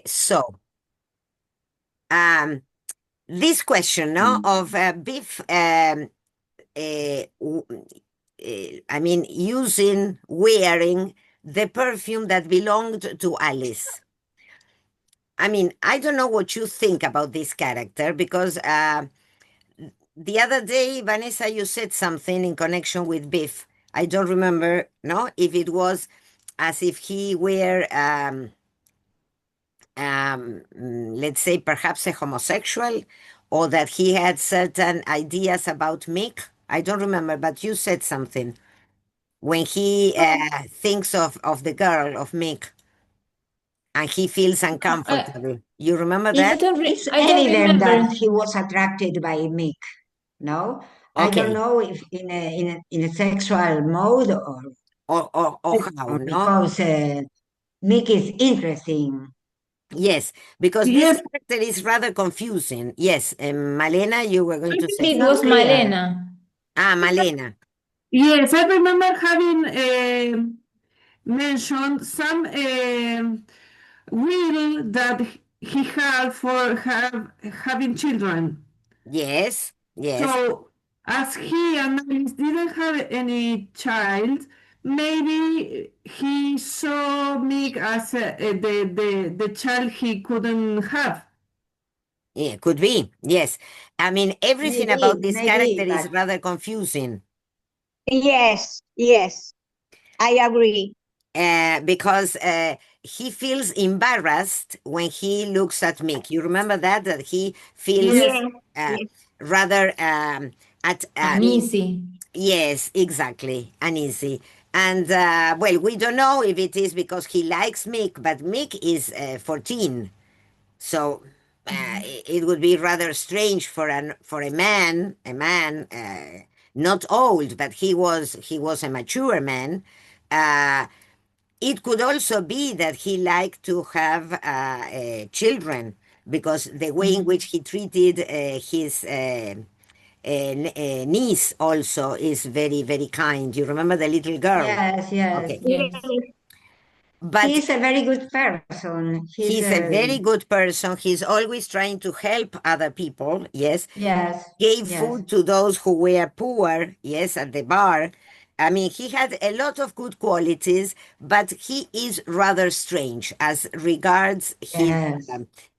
So, um, this question, no, of Biff, I mean, wearing the perfume that belonged to Alice. I mean, I don't know what you think about this character because the other day, Vanessa, you said something in connection with Biff. I don't remember, no, if it was as if he were, let's say, perhaps a homosexual, or that he had certain ideas about Mick. I don't remember, but you said something when he thinks of the girl of Mick and he feels I, uncomfortable. You remember I that? don't It's I don't evident that remember. he was attracted by Mick. No, I don't Okay. know if in a sexual mode Or how, or no? because Mick is interesting. Yes, because this Yes, character is rather confusing. Yes, Malena, you were going I to think say It Not was something. clear. Malena. Malena. yes, I remember having mentioned some will that he had for having children. Yes, yes. So, as he and Alice didn't have any child, maybe he saw Mick as the child he couldn't have. Yeah, could be. Yes. I mean, everything about this character Maybe, is but rather confusing Yes, yes, I agree. because he feels embarrassed when he looks at Mick. You remember that he feels yes, Yes, uh, yes. rather at, I mean, Uneasy. yes, exactly, uneasy. And well, we don't know if it is because he likes Mick, but Mick is 14. So it would be rather strange for a man, not old, but he was a mature man. Uh, it could also be that he liked to have children because the way in which Mhm. he treated his niece also is very, very kind. You remember the little girl? yes, yes. Okay, Yes. but He's a very good person. He's he's a very good person. He's always trying to help other people. Yes, yes, gave yes, food to those who were poor, yes, at the bar. I mean, he had a lot of good qualities, but he is rather strange as regards his, yes.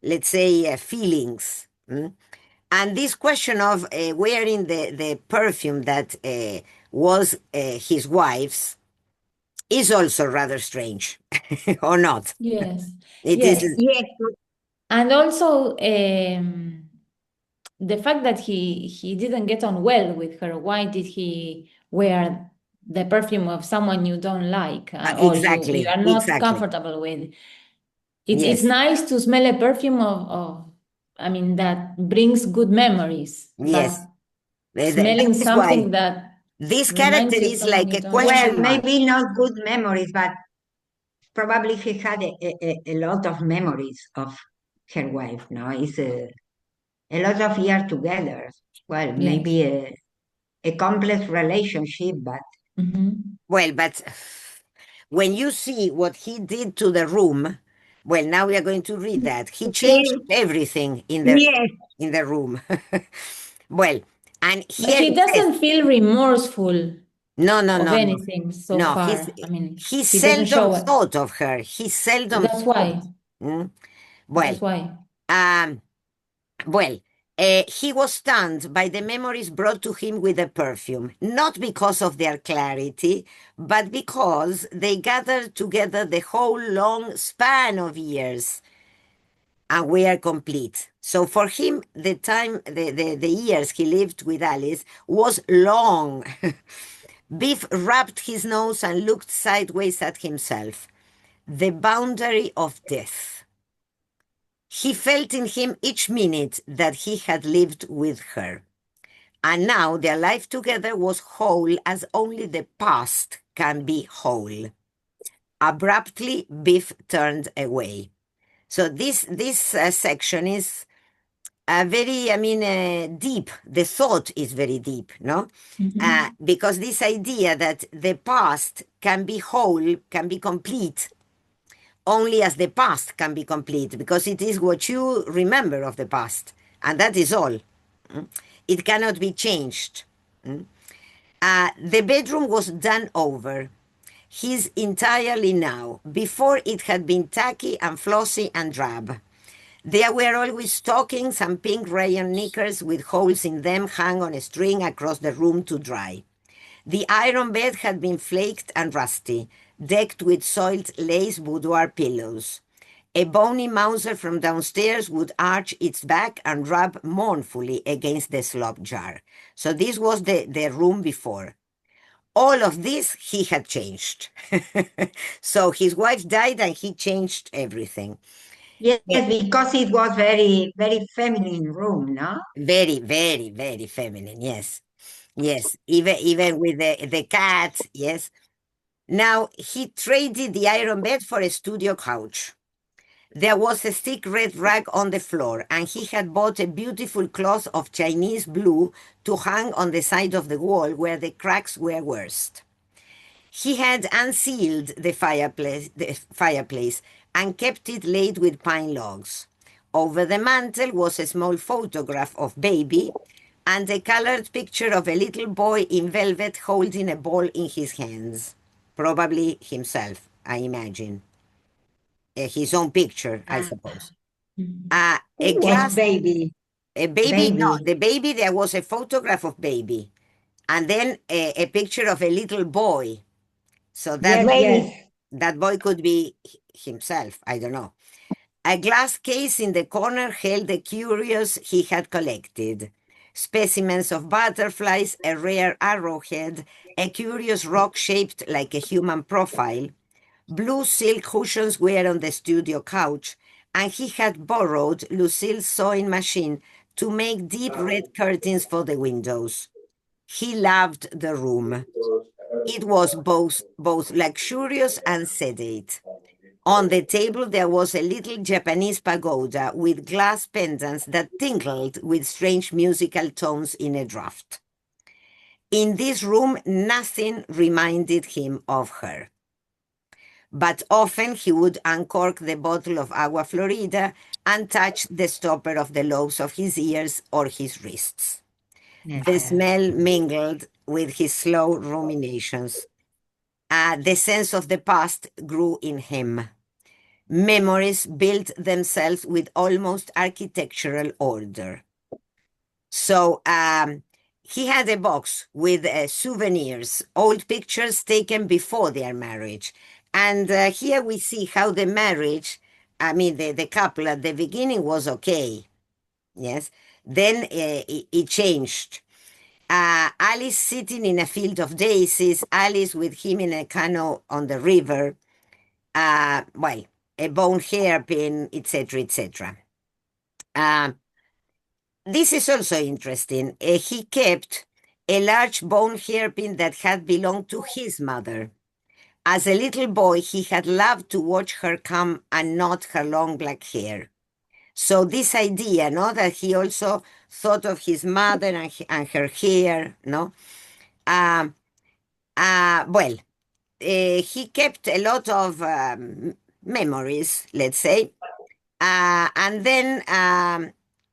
let's say, feelings. And this question of wearing the perfume that was his wife's is also rather strange, or not? Yes. It is. Yes. Yes, And also the fact that he didn't get on well with her. Why did he wear the perfume of someone you don't like or you Exactly, are not exactly. comfortable with? It's Yes, nice to smell a perfume of I mean that brings good memories, but yes. That smelling is why something that this character reminds you of is someone like you a don't Well, question like. mark. maybe not good memories, but probably he had a lot of memories of her wife. No, it's a lot of years together. Well, Yes. maybe a complex relationship, but Hmm. Well, but when you see what he did to the room, well, now we are going to read that. He changed yes, everything in the yes, room. Well, and But here he it says, doesn't feel remorseful no, no, of no, no, anything so no. far. I mean, He he doesn't seldom show it. thought of her. He seldom That's thought. why. Mm. Well, That's why. um, Well, he was stunned by the memories brought to him with the perfume, not because of their clarity, but because they gathered together the whole long span of years and were complete. So for him, the time, the years he lived with Alice was long. Biff rubbed his nose and looked sideways at himself. The boundary of death. He felt in him each minute that he had lived with her. And now their life together was whole as only the past can be whole. Abruptly, Biff turned away. So this section is very, I mean, deep. The thought is very deep, no? Mhm. Because this idea that the past can be whole, can be complete, only as the past can be complete, because it is what you remember of the past, and that is all. It cannot be changed. The bedroom was done over. His entirely now. Before, it had been tacky and flossy and drab. There were always stockings and pink rayon knickers with holes in them hung on a string across the room to dry. The iron bed had been flaked and rusty, decked with soiled lace boudoir pillows. A bony Mauser from downstairs would arch its back and rub mournfully against the slop jar. So this was the room before. All of this he had changed. So his wife died and he changed everything. Yes, because it was very, very feminine room, no? Very, very, very feminine, yes. Yes, even with the cat, yes. Now, he traded the iron bed for a studio couch. There was a thick red rag on the floor, and he had bought a beautiful cloth of Chinese blue to hang on the side of the wall where the cracks were worst. He had unsealed the fireplace and kept it laid with pine logs. Over the mantel was a small photograph of baby and a colored picture of a little boy in velvet holding a ball in his hands. Probably himself, I imagine. His own picture, I suppose. A glass baby. A baby, no, the baby, there was a photograph of baby. And then a picture of a little boy. So that, that boy could be himself, I don't know. A glass case in the corner held the curios he had collected. Specimens of butterflies, a rare arrowhead, a curious rock shaped like a human profile. Blue silk cushions were on the studio couch, and he had borrowed Lucille's sewing machine to make deep red curtains for the windows. He loved the room. It was both luxurious and sedate. On the table there was a little Japanese pagoda with glass pendants that tinkled with strange musical tones in a draught. In this room nothing reminded him of her. But often he would uncork the bottle of Agua Florida and touch the stopper of the lobes of his ears or his wrists. The smell mingled with his slow ruminations. The sense of the past grew in him. Memories built themselves with almost architectural order. So he had a box with souvenirs, old pictures taken before their marriage. And here we see how the marriage, I mean, the couple at the beginning was okay. Yes. Then it changed. Alice sitting in a field of daisies, Alice with him in a canoe on the river, well, a bone hairpin, etc., etc. This is also interesting. He kept a large bone hairpin that had belonged to his mother. As a little boy, he had loved to watch her come and knot her long black hair. So this idea, no, that he also thought of his mother and her hair, no? Well, he kept a lot of memories, let's say. And then,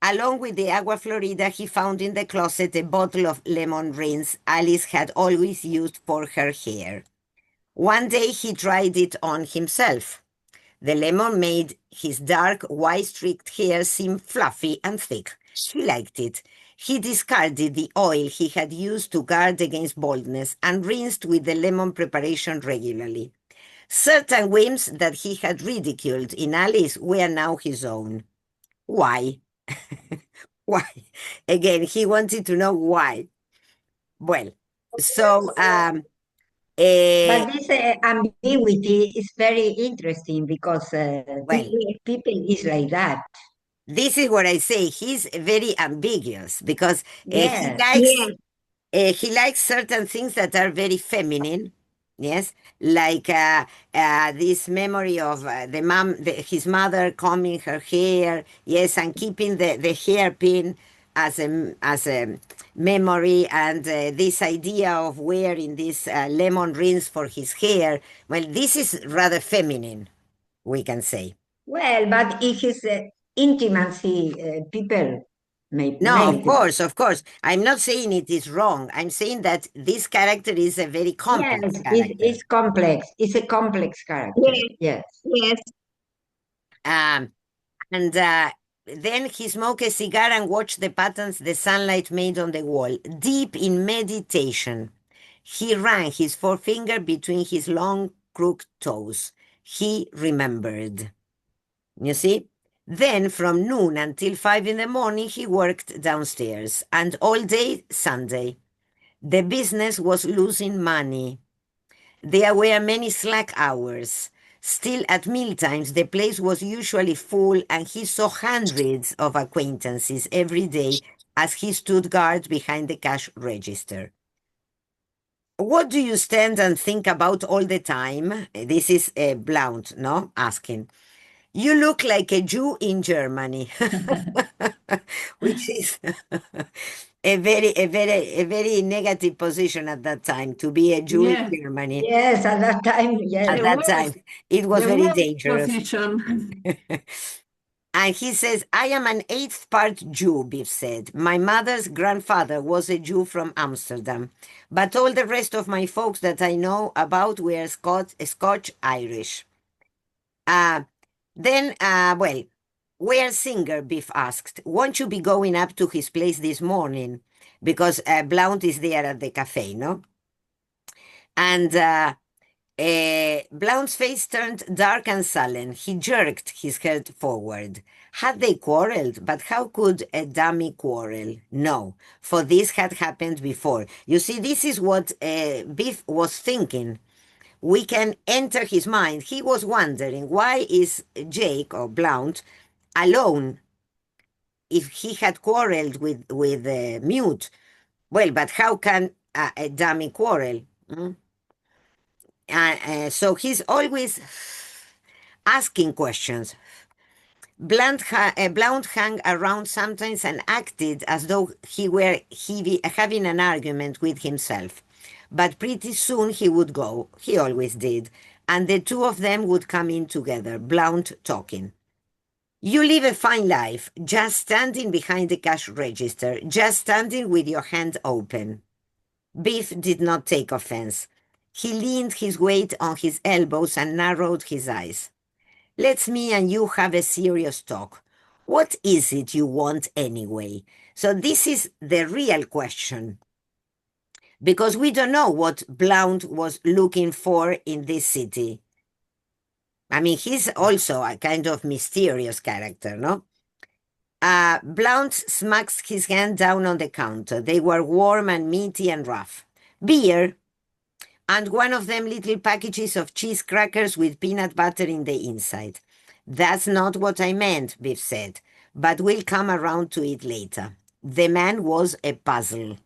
along with the Agua Florida, he found in the closet a bottle of lemon rinse Alice had always used for her hair. One day he tried it on himself. The lemon made his dark, white-streaked hair seem fluffy and thick. He liked it. He discarded the oil he had used to guard against baldness and rinsed with the lemon preparation regularly. Certain whims that he had ridiculed in Alice were now his own. Why? Why? Again, he wanted to know why. Well, so... but this ambiguity is very interesting because people is like that. This is what I say. He's very ambiguous because he likes certain things that are very feminine. Yes, like this memory of his mother combing her hair. Yes, and keeping the hairpin as a memory, and this idea of wearing this lemon rinse for his hair. Well, this is rather feminine. we can say. Well, but if it's intimacy, people may No, make of course. I'm not saying it is wrong. I'm saying that this character is a very complex yes, character. it's complex. It's a complex character. Yes. Yes. And then he smoked a cigar and watched the patterns the sunlight made on the wall. Deep in meditation, he ran his forefinger between his long crooked toes. He remembered. You see? Then from noon until 5 in the morning, he worked downstairs, and all day Sunday. The business was losing money. There were many slack hours. Still, at mealtimes, the place was usually full, and he saw hundreds of acquaintances every day as he stood guard behind the cash register. What do you stand and think about all the time? This is Blount, no? Asking. You look like a Jew in Germany, which is a very negative position at that time, to be a Jew Yeah. in Germany. Yes, at that time, yes. At The that worst- time, it was the very worst dangerous. position. And he says, I am an eighth part Jew, Biff said. My mother's grandfather was a Jew from Amsterdam, but all the rest of my folks that I know about were Scotch-Irish. Then, where's Singer? Biff asked. Won't you be going up to his place this morning? Because Blount is there at the cafe, no? And Blount's face turned dark and sullen. He jerked his head forward. Had they quarreled? But how could a dummy quarrel? No, for this had happened before. You see, this is what Biff was thinking. We can enter his mind. He was wondering, why is Jake, or Blount, alone if he had quarreled with Mute? Well, but how can a dummy quarrel? So he's always asking questions. Blount hung around sometimes and acted as though he were having an argument with himself. But pretty soon he would go, he always did, and the two of them would come in together, Blount talking. You live a fine life, just standing behind the cash register, just standing with your hand open. Biff did not take offense. He leaned his weight on his elbows and narrowed his eyes. Let's me and you have a serious talk. What is it you want anyway? So this is the real question. Because we don't know what Blount was looking for in this city. I mean, he's also a kind of mysterious character, no? Blount smacked his hand down on the counter. They were warm and meaty and rough. Beer, and one of them little packages of cheese crackers with peanut butter in the inside. That's not what I meant, Biff said, but we'll come around to it later. The man was a puzzle.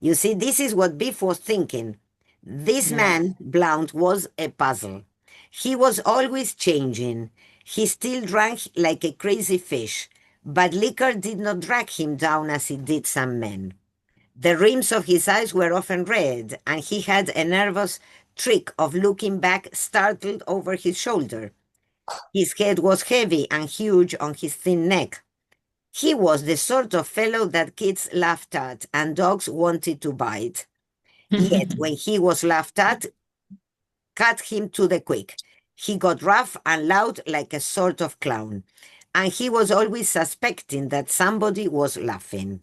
You see, this is what Biff was thinking. This man, Blount, was a puzzle. He was always changing. He still drank like a crazy fish, but liquor did not drag him down as it did some men. The rims of his eyes were often red, and he had a nervous trick of looking back startled over his shoulder. His head was heavy and huge on his thin neck. He was the sort of fellow that kids laughed at and dogs wanted to bite. Yet when he was laughed at, cut him to the quick. He got rough and loud like a sort of clown, and he was always suspecting that somebody was laughing.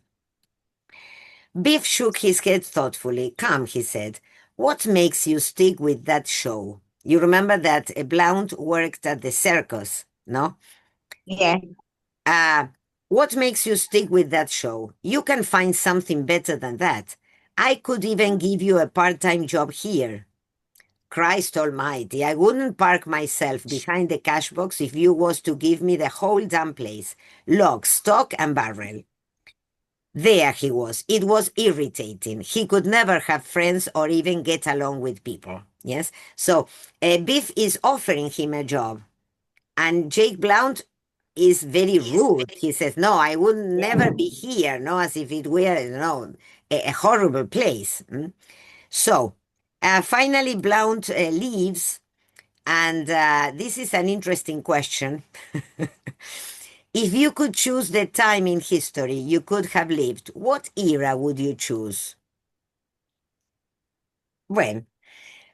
Biff shook his head thoughtfully. Come, he said, what makes you stick with that show? You remember that Blount worked at the circus, no? Yeah. What makes you stick with that show? You can find something better than that. I could even give you a part-time job here. Christ almighty, I wouldn't park myself behind the cash box if you was to give me the whole damn place. Lock, stock, and barrel. There he was. It was irritating. He could never have friends or even get along with people. Yes? So Biff is offering him a job. And Jake Blount is very rude. He says, no, I would never be here, no, as if it were, a horrible place. So finally Blount leaves, And this is an interesting question. If you could choose the time in history you could have lived, what era would you choose? Well,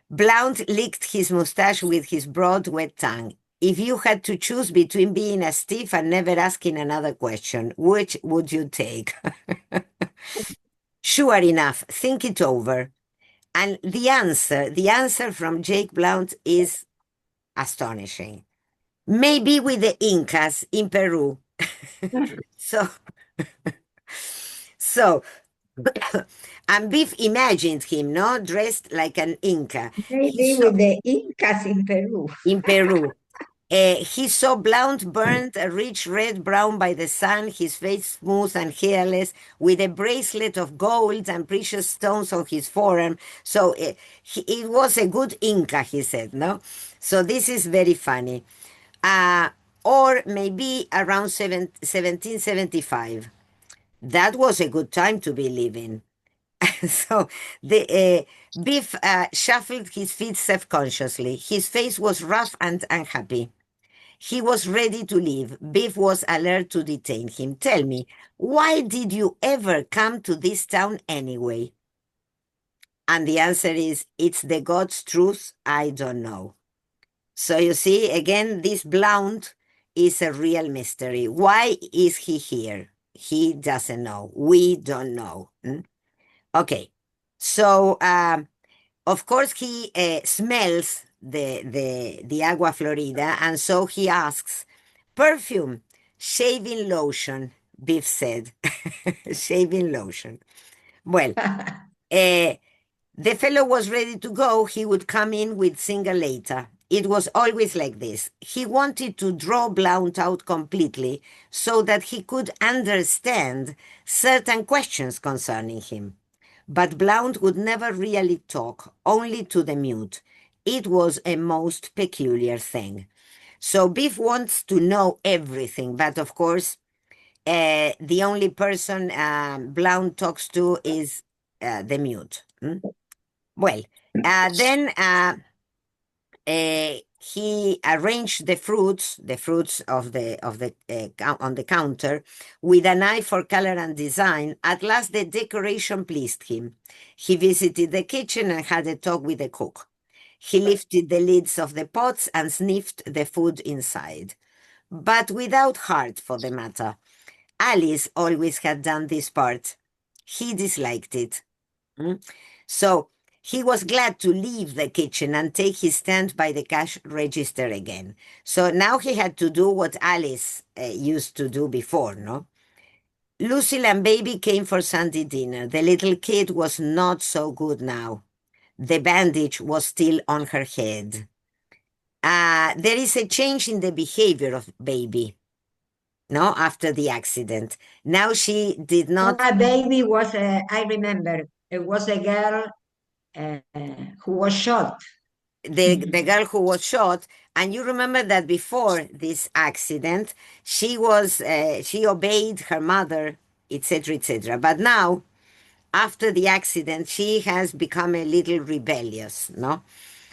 Blount licked his mustache with his broad, wet tongue. If you had to choose between being a stiff and never asking another question, which would you take? Sure enough, think it over. And the answer from Jake Blount is astonishing. Maybe with the Incas in Peru. So, and Biff imagined him, no, dressed like an Inca. Maybe with the Incas in Peru. In Peru. He saw Blount burnt a rich red-brown by the sun, his face smooth and hairless, with a bracelet of gold and precious stones on his forearm. So it was a good Inca, he said, no? So this is very funny. Or maybe around 1775. That was a good time to be living. So the Biff shuffled his feet self-consciously. His face was rough and unhappy. He was ready to leave. Biff was alert to detain him. Tell me, why did you ever come to this town anyway? And the answer is, it's the God's truth, I don't know. So you see, again, this Blount is a real mystery. Why is he here? He doesn't know. We don't know. Okay, so of course he smells the Agua Florida, and so he asks, perfume, shaving lotion, Biff said. Shaving lotion. Well, the fellow was ready to go. He would come in with singer later. It was always like this. He wanted to draw Blount out completely so that he could understand certain questions concerning him. But Blount would never really talk, only to the mute. It was a most peculiar thing. So Biff wants to know everything, but of course, the only person Blount talks to is the mute. Well, then he arranged the fruits of the on the counter with an eye for color and design. At last, the decoration pleased him. He visited the kitchen and had a talk with the cook. He lifted the lids of the pots and sniffed the food inside, but without heart for the matter. Alice always had done this part. He disliked it. So he was glad to leave the kitchen and take his stand by the cash register again. So now he had to do what Alice used to do before, no? Lucille and Baby came for Sunday dinner. The little kid was not so good now. The bandage was still on her head. There is a change in the behavior of Baby, no, after the accident. Now she did not... Baby was, I remember, it was a girl who was shot. The girl who was shot, and you remember that before this accident, she obeyed her mother, etc., etc. But now, after the accident, she has become a little rebellious, no?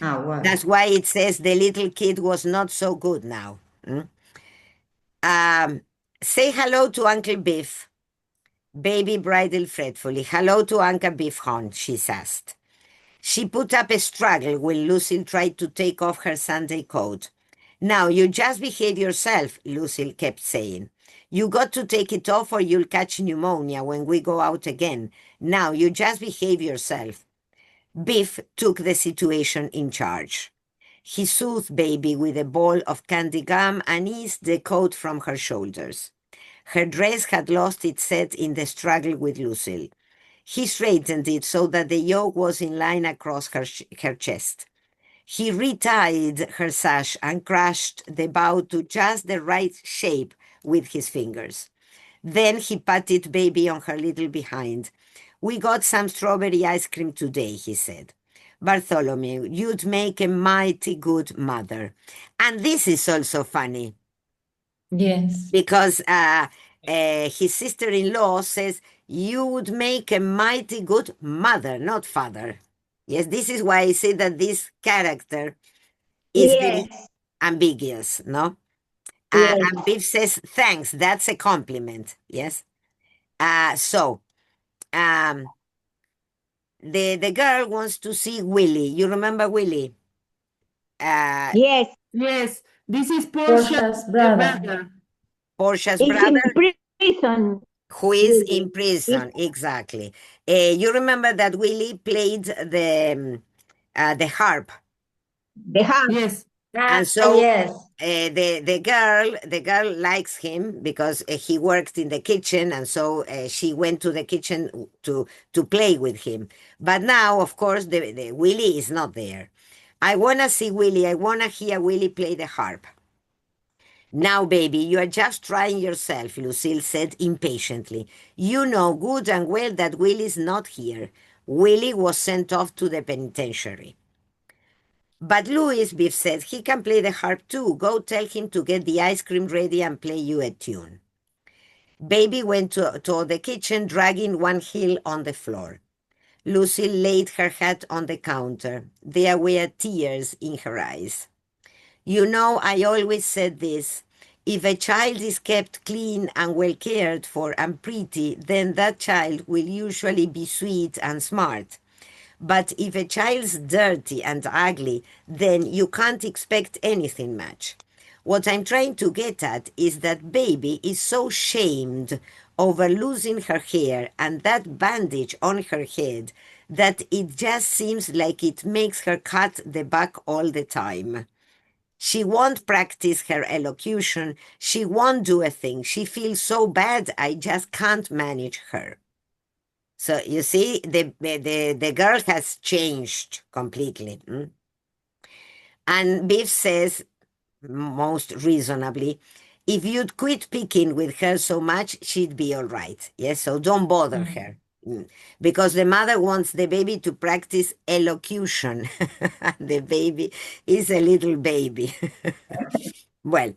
Oh, wow. That's why it says the little kid was not so good now. Say hello to Uncle Biff. Baby bridled fretfully. Hello to Uncle Biff, hon, she asked. She put up a struggle when Lucille tried to take off her Sunday coat. Now, you just behave yourself, Lucille kept saying. You got to take it off or you'll catch pneumonia when we go out again. Now, you just behave yourself. Biff took the situation in charge. He soothed Baby with a ball of candy gum and eased the coat from her shoulders. Her dress had lost its set in the struggle with Lucille. He straightened it so that the yoke was in line across her chest. He retied her sash and crushed the bow to just the right shape with his fingers. Then he patted Baby on her little behind. We got some strawberry ice cream today, he said. Bartholomew, you'd make a mighty good mother. And this is also funny. Yes. Because his sister-in-law says, you would make a mighty good mother, not father. Yes, this is why I say that this character is very Yes. ambiguous, no? Yes. And Biff says, thanks, that's a compliment, yes? So, the girl wants to see Willie. You remember Willie? Yes. Yes, this is Portia's brother. Portia's It's in brother, prison. who is Willie. in prison, exactly. You remember that Willie played the harp, The harp. Yes. and so Yes. the girl likes him because he worked in the kitchen, and so she went to the kitchen to play with him. But now, of course, the Willie is not there. I wanna see Willie. I wanna hear Willie play the harp. Now, baby, you are just trying yourself, Lucille said impatiently. You know good and well that Willie's not here. Willie was sent off to the penitentiary. But Louis, Biff said, he can play the harp too. Go tell him to get the ice cream ready and play you a tune. Baby went to the kitchen, dragging one heel on the floor. Lucy laid her hat on the counter. There were tears in her eyes. You know, I always said this. If a child is kept clean and well cared for and pretty, then that child will usually be sweet and smart. But if a child's dirty and ugly, then you can't expect anything much. What I'm trying to get at is that baby is so shamed over losing her hair and that bandage on her head that it just seems like it makes her cut the back all the time. She won't practice her elocution. She won't do a thing. She feels so bad, I just can't manage her. So you see, the girl has changed completely. And Biff says, most reasonably, if you'd quit picking with her so much, she'd be all right. Yes, so don't bother her. Because the mother wants the baby to practice elocution. The baby is a little baby. Well,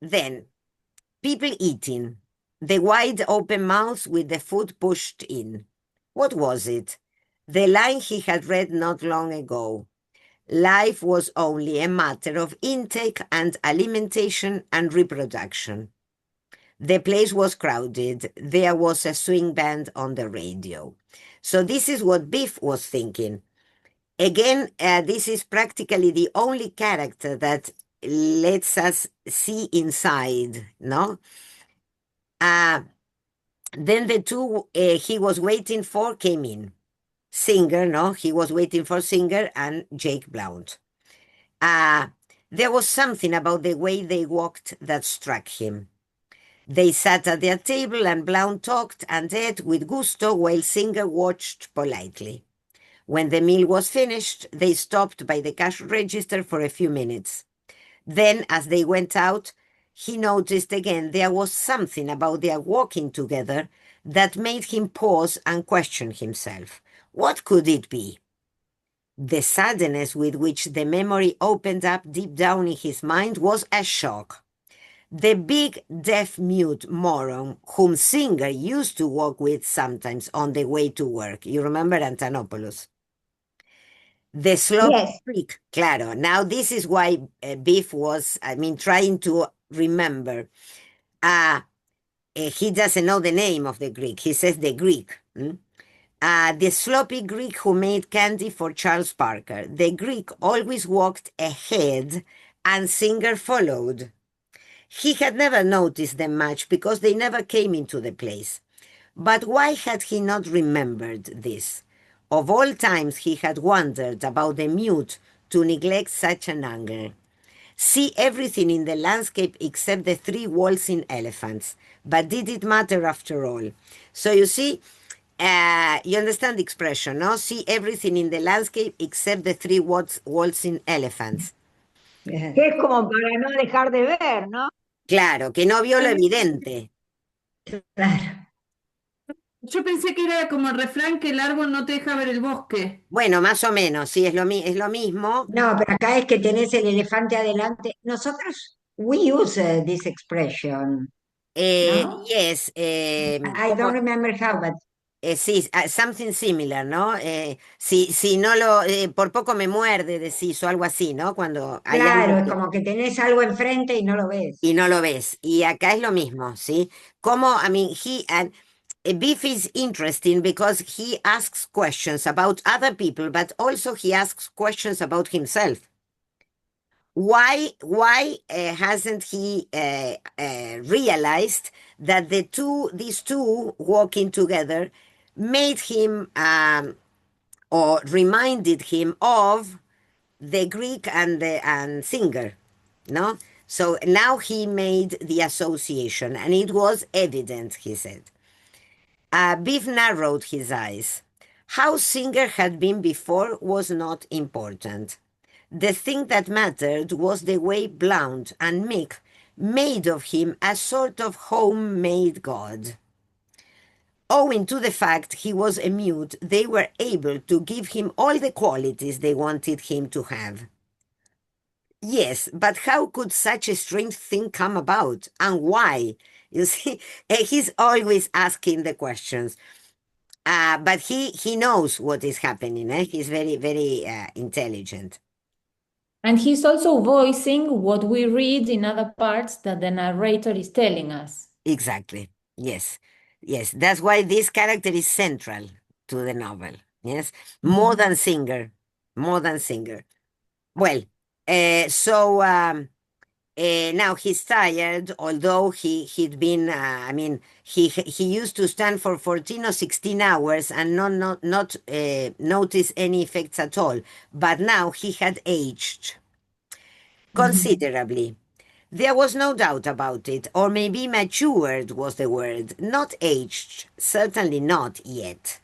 then, people eating. The wide open mouth with the food pushed in. What was it? The line he had read not long ago. Life was only a matter of intake and alimentation and reproduction. The place was crowded. There was a swing band on the radio. So this is what Biff was thinking. Again, this is practically the only character that lets us see inside, no? Then the two he was waiting for came in. Singer, no? He was waiting for Singer and Jake Blount. There was something about the way they walked that struck him. They sat at their table and Blount talked and ate with gusto while Singer watched politely. When the meal was finished, they stopped by the cash register for a few minutes. Then, as they went out, he noticed again there was something about their walking together that made him pause and question himself. What could it be? The sadness with which the memory opened up deep down in his mind was a shock. The big deaf-mute moron whom Singer used to walk with sometimes on the way to work. You remember Antonopoulos? The sloppy Greek, claro. Now this is why Biff was, trying to remember. He doesn't know the name of the Greek. He says the Greek. The sloppy Greek who made candy for Charles Parker. The Greek always walked ahead and Singer followed. He had never noticed them much because they never came into the place. But why had he not remembered this? Of all times he had wondered about the mute to neglect such an angle. See everything in the landscape except the three waltzing elephants. But did it matter after all? So you see, you understand the expression, no? See everything in the landscape except the three waltzing elephants. Que es como para no dejar de ver, ¿no? Claro, que no vio lo evidente. Claro. Yo pensé que era como el refrán que el árbol no te deja ver el bosque. Bueno, más o menos, sí, es lo mismo. No, pero acá es que tenés el elefante adelante. Nosotros, we use this expression. No? Yes. I don't remember how, but Sí, something similar, ¿no? Si no lo, por poco me muerde, decís, o algo así, ¿no? Cuando hay Claro, algo es como que tenés algo enfrente y no lo ves. y no lo ves. Y acá es lo mismo, ¿sí? Como, I mean, Biff is interesting because he asks questions about other people, but also he asks questions about himself. Why hasn't he realized that these two walking together made him or reminded him of the Greek and singer, no? So now he made the association, and it was evident, he said. Biff narrowed his eyes. How Singer had been before was not important. The thing that mattered was the way Blount and Mick made of him a sort of homemade god. Owing to the fact he was a mute, they were able to give him all the qualities they wanted him to have. Yes, but how could such a strange thing come about? And why? You see, he's always asking the questions. But he knows what is happening. He's very, very intelligent. And he's also voicing what we read in other parts that the narrator is telling us. Exactly. Yes. Yes. That's why this character is central to the novel. Yes. More than Singer. More than Singer. Well, now he's tired, although he'd been, he used to stand for 14 or 16 hours and not notice any effects at all. But now he had aged considerably. There was no doubt about it, or maybe matured was the word, not aged, certainly not yet.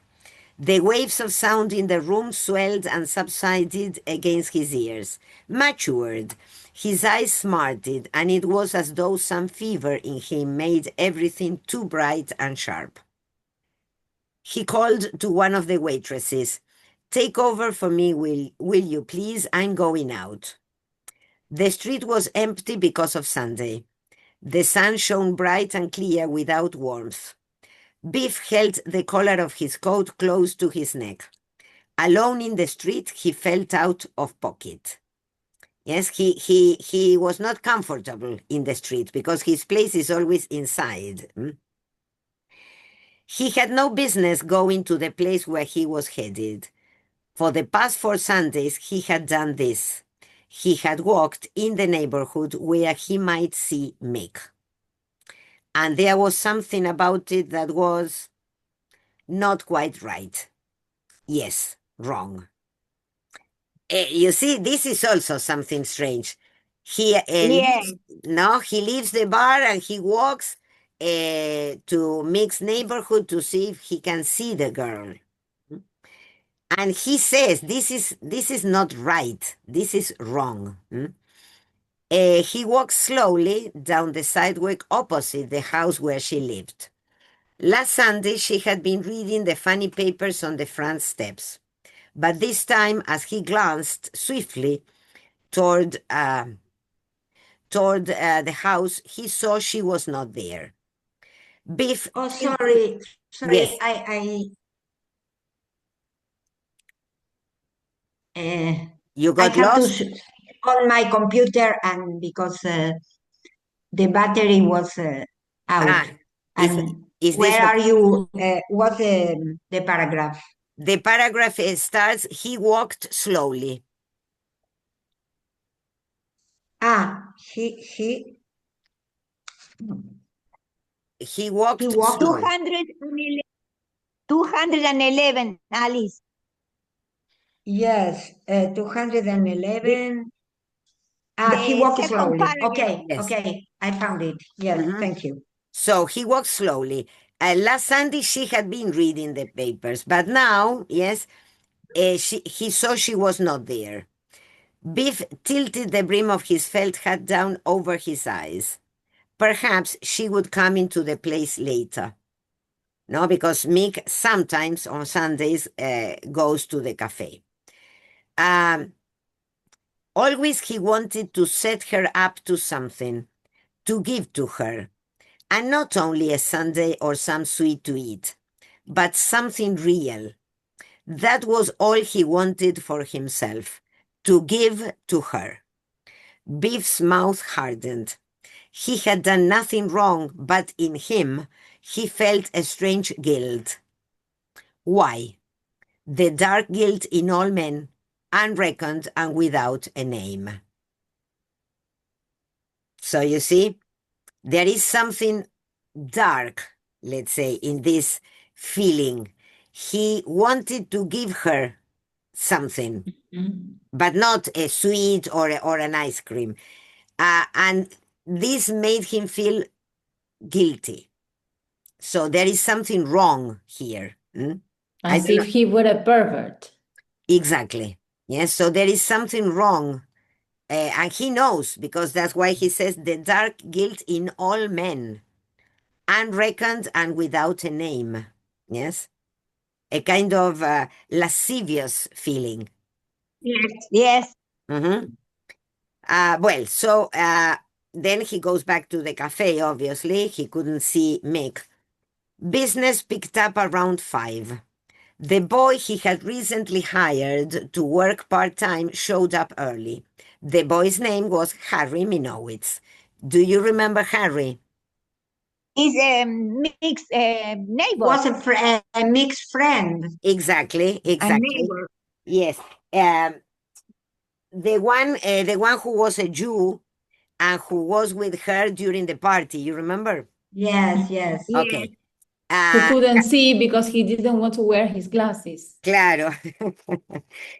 The waves of sound in the room swelled and subsided against his ears. Matured. His eyes smarted, and it was as though some fever in him made everything too bright and sharp. He called to one of the waitresses. "Take over for me, will you please? I'm going out." The street was empty because of Sunday. The sun shone bright and clear without warmth. Biff held the collar of his coat close to his neck. Alone in the street, he felt out of pocket. Yes, he was not comfortable in the street because his place is always inside. He had no business going to the place where he was headed. For the past 4 Sundays, he had done this. He had walked in the neighborhood where he might see Mick. And there was something about it that was not quite right. Yes, wrong. You see, this is also something strange. He leaves the bar and he walks to Mick's neighborhood to see if he can see the girl. And he says, this is not right. This is wrong. He walks slowly down the sidewalk opposite the house where she lived. Last Sunday, she had been reading the funny papers on the front steps. But this time, as he glanced swiftly toward the house, he saw she was not there. Biff... Oh, sorry. Yes. You got lost? On my computer, and because the battery was out. Where are you? What's the paragraph? The paragraph starts, he walked slowly. He walked slowly. 211, Alice. Yes, 211. He walked slowly. Okay, yes. Okay, I found it. Yes, thank you. So he walked slowly. Last Sunday she had been reading the papers, but now, yes, he saw she was not there. Biff tilted the brim of his felt hat down over his eyes. Perhaps she would come into the place later. No, because Mick sometimes on Sundays goes to the cafe. Always he wanted to set her up to something, to give to her, and not only a sundae or some sweet to eat, but something real. That was all he wanted for himself, to give to her. Biff's mouth hardened. He had done nothing wrong, but in him, he felt a strange guilt. Why? The dark guilt in all men, unreckoned and without a name. So you see, there is something dark, let's say, in this feeling. He wanted to give her something, but not a sweet or an ice cream. And this made him feel guilty. So there is something wrong here. As if he were a pervert. Exactly. Yes, so there is something wrong. And he knows, because that's why he says the dark guilt in all men, unreckoned and without a name. Yes? A kind of lascivious feeling. Yes, yes. Well, so then he goes back to the cafe, obviously. He couldn't see Mick. Business picked up around 5. The boy he had recently hired to work part-time showed up early. The boy's name was Harry Minowitz. Do you remember Harry? He's a mixed neighbor. Was a mixed friend. Exactly. A neighbor. Yes. The one who was a Jew and who was with her during the party, you remember? Yes, yes. Okay. Who couldn't see because he didn't want to wear his glasses. Claro.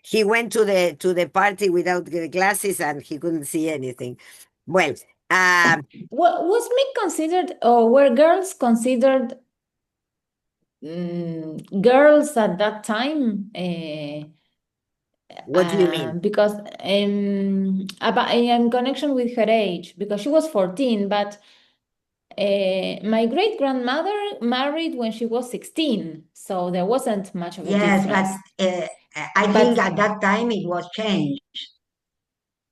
He went to the party without the glasses and he couldn't see anything. Well, Was Mick considered, or were girls considered girls at that time? What do you mean? Because in connection with her age, because she was 14, but my great-grandmother married when she was 16, so there wasn't much of a difference. But I think at that time it was changed.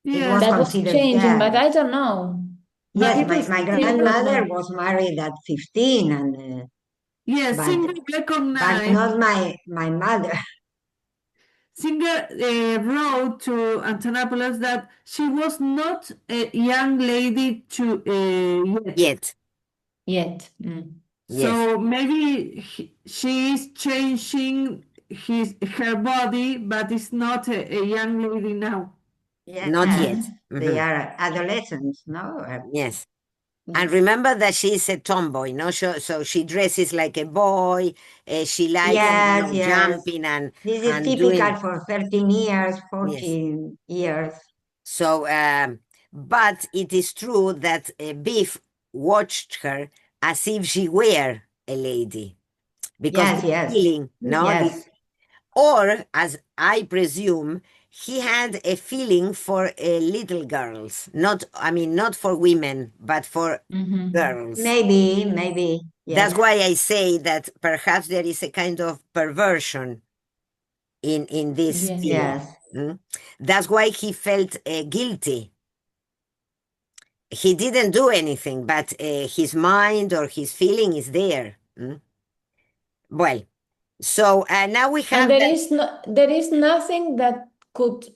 Yeah, that was changing, but I don't know. Yes, my grandmother was married at 15, and yes, but, Singer but recognized. not my mother. Singer wrote to Antonopoulos that she was not a young lady yet. Yes. So maybe she is changing her body, but it's not a young lady now. Yes, Not yet. They are adolescents, no? Yes. And remember that she is a tomboy, no? So she dresses like a boy. She likes jumping and this is typical for 13 years, 14 years. So, but it is true that Biff watched her as if she were a lady, because feeling, no? Yes. Or, as I presume, he had a feeling for little girls. Not for women, but for girls. Maybe. Yes. That's why I say that perhaps there is a kind of perversion in this feeling. Yes. That's why he felt guilty. He didn't do anything, but his mind or his feeling is there. Well, so now we have. And there is nothing that could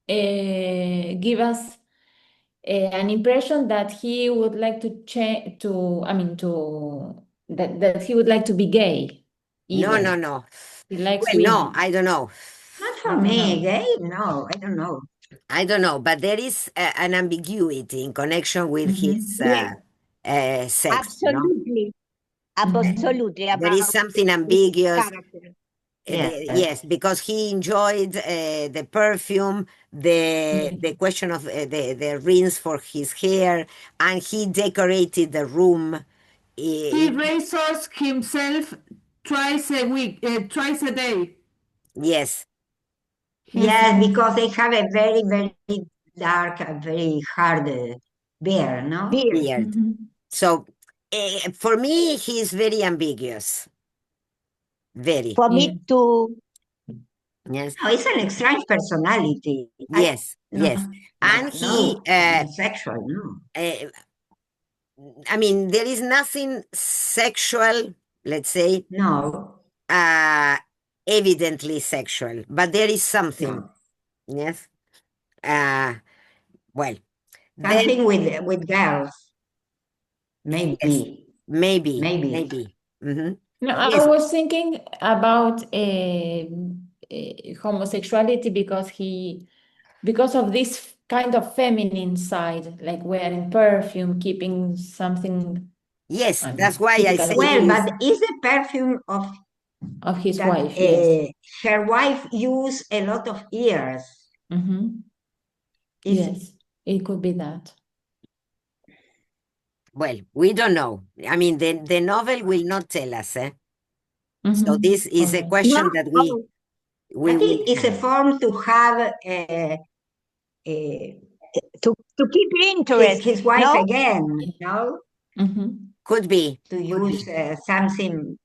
give us an impression that he would like to change that he would like to be gay. Either. No. He likes women. No, I don't know. Not for me, gay? No, I don't know. I don't know, but there is an ambiguity in connection with his sex. Absolutely. Absolutely. There is something ambiguous. Yes. Yes, because he enjoyed the perfume, the question of the rings for his hair, and he decorated the room. He razors himself twice a day. Yes. Yes, because they have a very, very dark, very hard beard, no? Beard. So, for me, he's very ambiguous. Very. For me too. Yes. Oh, it's an strange personality. Yes. And he sexual, no. There is nothing sexual, let's say. No. uh, evidently sexual, but there is something. No. Yes. Well, then Something with girls. Maybe. maybe. Maybe. Mhm. No, I Yes. was thinking about homosexuality because of this kind of feminine side, like wearing perfume, keeping something, Yes, I that's mean, why I typical say Well, it is. but is the perfume of his that wife, yes. her wife used a lot of years? Mhm. Is Yes, it could be that. Well, we don't know. I mean, the novel will not tell us, eh? So Mhm. this is a Okay. question No, that oh, we I will think it's a have. form to have to keep interest, his wife no? again, no? Mhm. Could be. To Could use be. something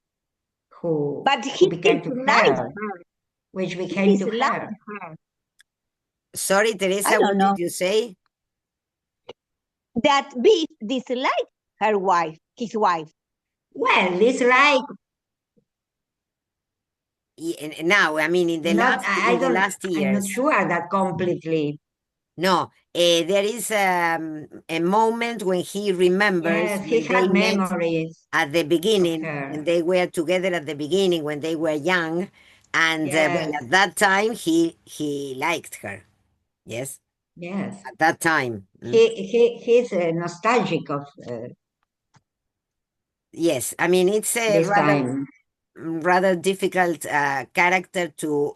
who But he became to disliked her, her. which He became to disliked her. her. Sorry, I Teresa, don't what know. did you say? That Beef disliked her wife, his wife. Well, it's like Now, I mean, in the not. last I'm not years. sure that completely. No, there is a moment when he remembers Yes, he when they had met memories at the of beginning, when her. they were together at the beginning, when they were young, and well, Yes, at that time he liked her. Yes, yes. at that time. He's nostalgic of Yes, I mean it's a this time. rather difficult character to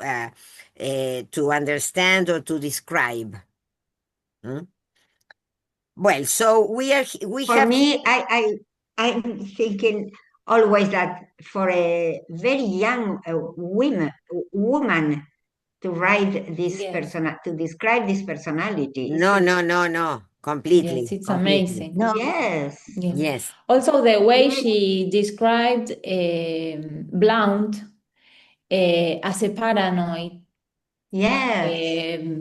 understand or to describe. Mm? Well, so we For have me, I'm thinking always that for a very young woman to write this Yes. to describe this personality. no, completely, Yes, it's completely. amazing. No. Yes, Yes. Yes, Also, the way yes, she described Blount as a paranoid. yes,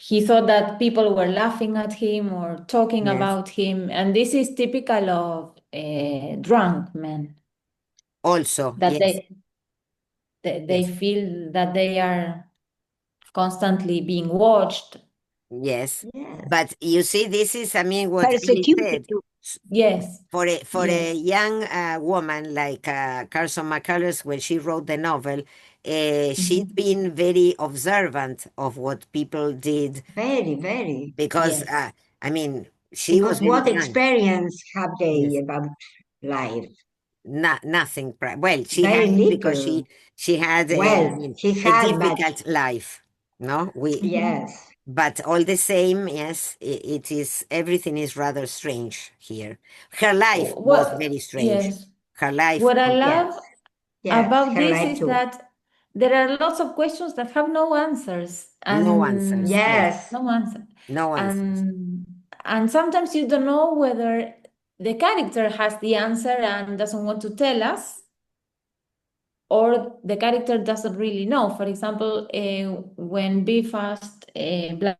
He thought that people were laughing at him or talking yes. about him, and this is typical of drunk men, Also, that yes, they yes, feel that they are constantly being watched. yes. yes. But you see, this is, I mean, what Ellie Persecuted said. too. Yes, For a yes. young woman like Carson McCullers, when she wrote the novel, she'd Mhm. been very observant of what people did Very, very. because, Yes. I mean, she was Because very what young. experience have they Yes, about life? nothing. Well, she Very had because little. she had I Well, mean, she a had, but difficult life. No, Mhm. yes, but all the same, yes, it is. Everything is rather strange here. Her life was very strange. Yes. Her life. What I yes, love yes, about her this life is too. that there are lots of questions that have no answers, No answers. and Yes. Yes, no answer. No answers. And sometimes you don't know whether the character has the answer and doesn't want to tell us, or the character doesn't really know. For example, when Be Fast,